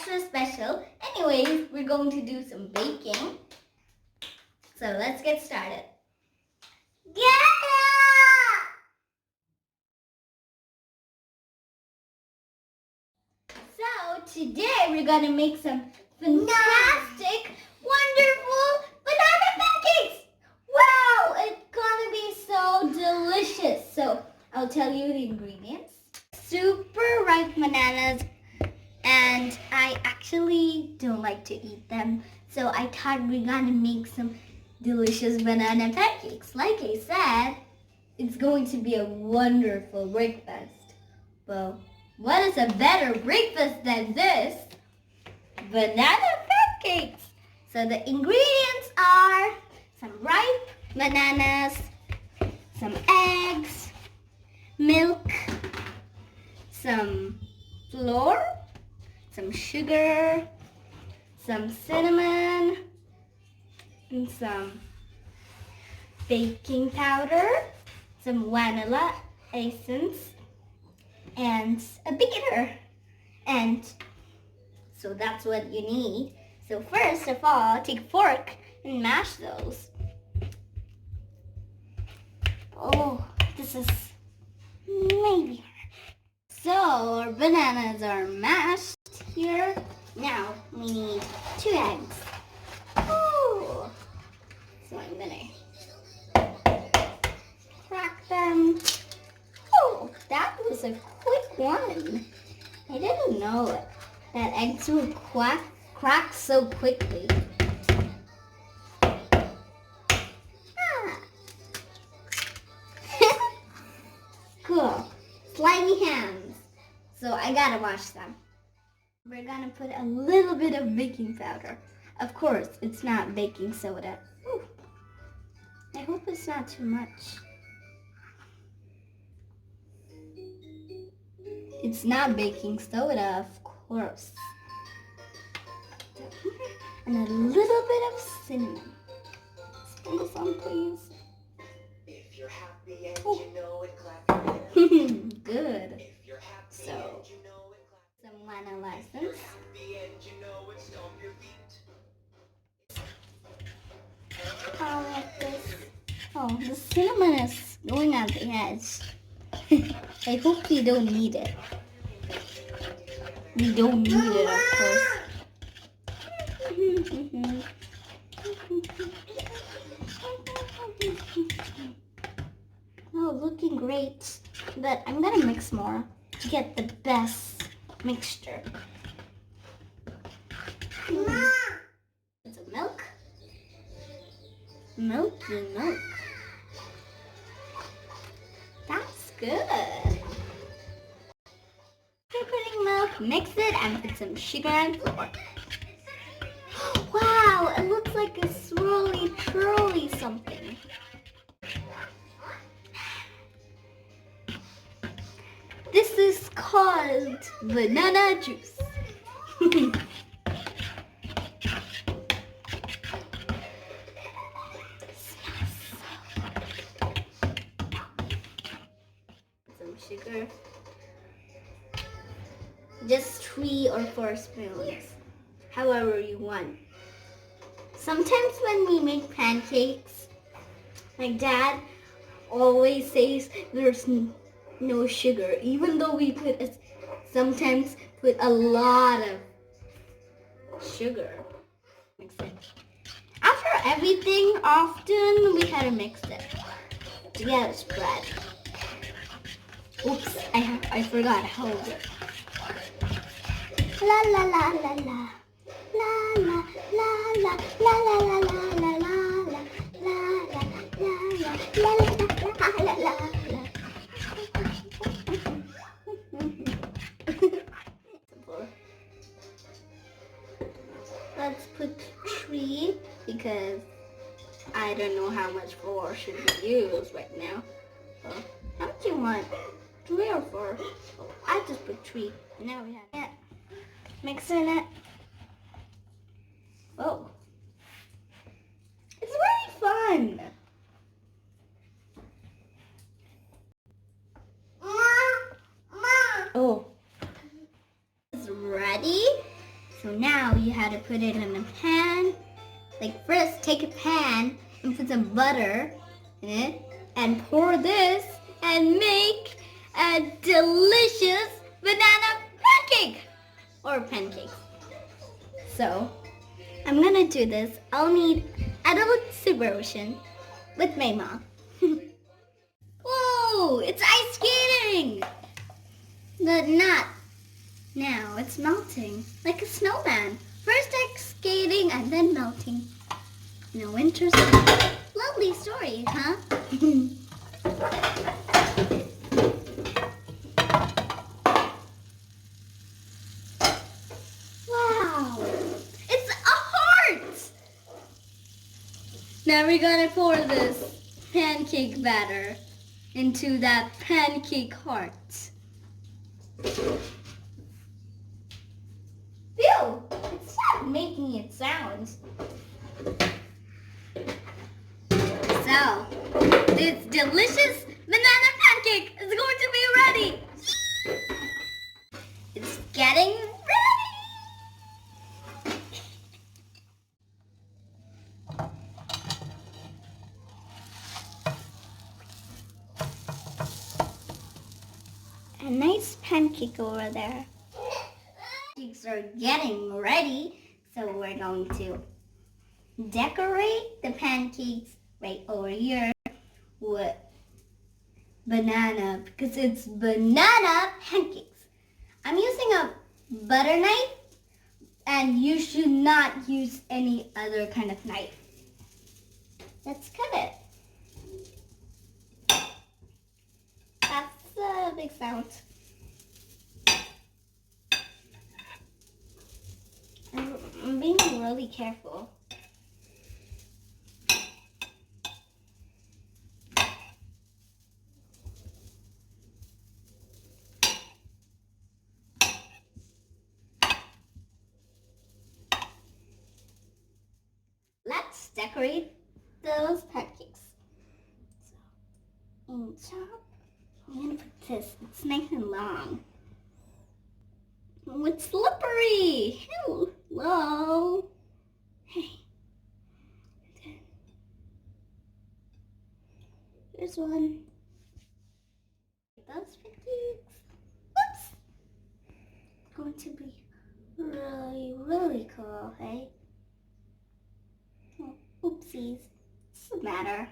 extra special. Anyways, we're going to do some baking. So let's get started. So today we're gonna make some fantastic, wonderful banana pancakes. Wow, it's gonna be so delicious. So I'll tell you the ingredients. Super ripe bananas, and I actually don't like to eat them. So I thought we're gonna make some delicious banana pancakes. Like I said, it's going to be a wonderful breakfast. Well, what is a better breakfast than this? Banana pancakes! So the ingredients are some ripe bananas, some eggs, milk, some flour, some sugar, some cinnamon, and some baking powder, some vanilla essence, and a beater. And so that's what you need. So first of all, take a fork and mash those. Oh, this is maybe hard. So our bananas are mashed here. Now we need 2 eggs. Ooh. So I'm gonna crack them. Oh, that was a quick one. I didn't know that eggs would crack so quickly. Ah. Cool. Slimy hands. So I gotta wash them. We're gonna put a little bit of baking powder. Of course, it's not baking soda. Ooh. I hope it's not too much. It's not baking soda, of course. And a little bit of cinnamon. Spill some, please. If you're happy and you know it, clap your hands. Good. If you're happy So, and you know it, clap. some vanilla If you're essence. happy and you know it, stomp your feet. Like this. Oh, the cinnamon is going on the edge. I hope we don't need it. We don't need it, of course. Oh, looking great. But I'm gonna mix more to get the best mixture. Some milk. Milky milk. That's good. Putting milk, mix it, and put some sugar and flour. Wow, it looks like a swirly twirly something. This is called banana juice. Some sugar. Just 3 or 4 spoons, however you want. Sometimes when we make pancakes, my dad always says there's no sugar, even though we sometimes put a lot of sugar. Mix it. After everything, often we had to mix it to get a spread. Oops, I forgot to hold it. La la la la la. La la la la la la la la la la la la la la la. Let's put 3 because I don't know how much flour should we use right now. So, how much do you want? 3 or 4? Oh, I just put 3. And now we have it. Mixing it. Oh. It's really fun. Oh. It's ready. So how to put it in a pan. Like first, take a pan and put some butter in it and pour this and make a delicious banana pancake or pancakes. So, I'm gonna do this. I'll need adult supervision with my mom. Whoa, it's ice skating! But not now, it's melting like a snowman. First ice skating and then melting. No winter snow. Lovely story, huh? Wow, it's a heart! Now we're gonna pour this pancake batter into that pancake heart. Phew! It's not making it sound. So, this delicious banana pancake is going to be ready. It's getting ready. A nice pancake over there. Pancakes are getting ready, so we're going to decorate the pancakes right over here with banana because it's banana pancakes. I'm using a butter knife and you should not use any other kind of knife. Let's cut it. That's a big sound. I'm being really careful. Let's decorate those pancakes. So, in top, I'm gonna put this. It's nice and long. Oh, it's slippery. Hello. Hey. There's one. Those pancakes. Whoops. Going to be really, really cool, hey? Oh, oopsies. Doesn't matter.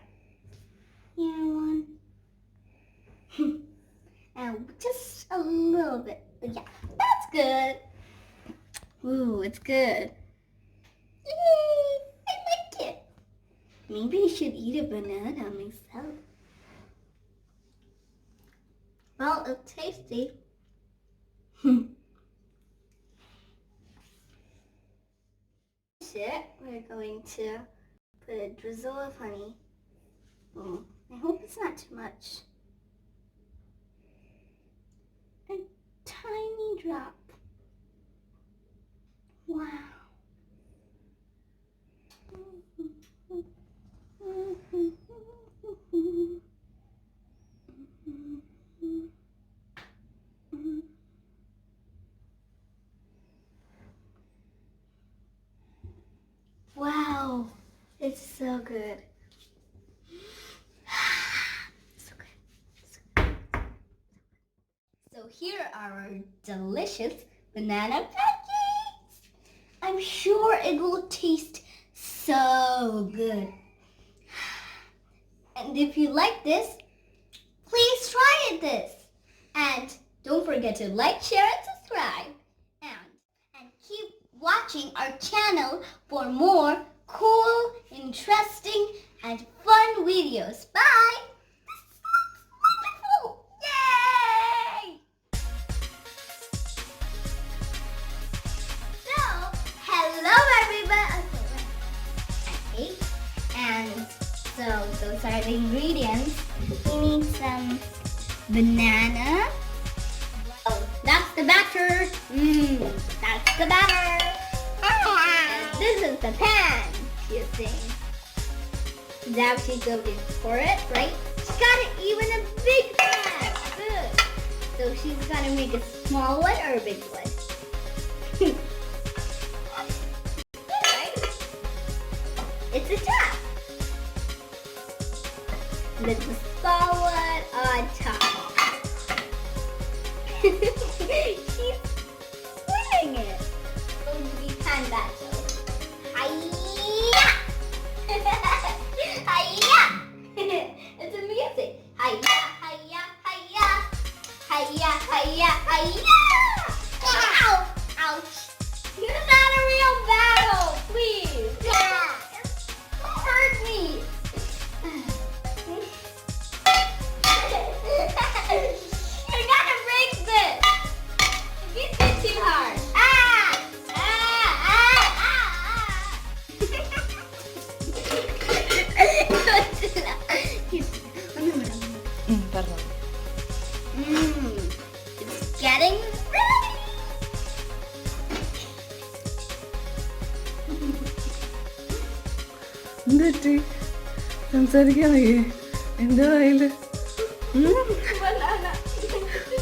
Yeah, one. And just a little bit. But yeah, that's good. Ooh, it's good. Yay! I like it. Maybe I should eat a banana myself. Well, it's tasty. We're going to put a drizzle of honey. I hope it's not too much. A tiny drop. Wow. Wow, it's so good. So good. So here are our delicious banana pancakes. I'm sure it will taste so good. And if you like this, please try this. And don't forget to like, share, and subscribe. And keep watching our channel for more cool, interesting, and fun videos. Bye! This is wonderful! Yay! So, hello everybody! Okay, and so those are the ingredients. We need some banana. Oh, that's the batter. That's the batter. And this is the pan, you see. Now she's going to pour it, right? She got it even a big pan. Good. So she's going to make a small one or a big one? with the salad on top. She's swinging it. Oh, we can that though. Hiya! Hiya! It's a music. Hiya, hiya, hiya. Hiya, hiya, hiya. Ow! Ouch. It's not a real battle, please. Yeah. Don't hurt me. I gotta break this. This is too hard. Ah! Ah! Ah! Pardon. It's getting ready. എന്തുപറ്റി സംസാരിക്കാൻ വയ്യേ എന്റെ വായില് Banana.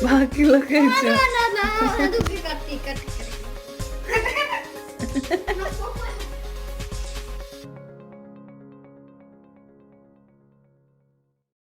ബാക്കിയുള്ള കഴിച്ചോ Banana. Aduh, cut.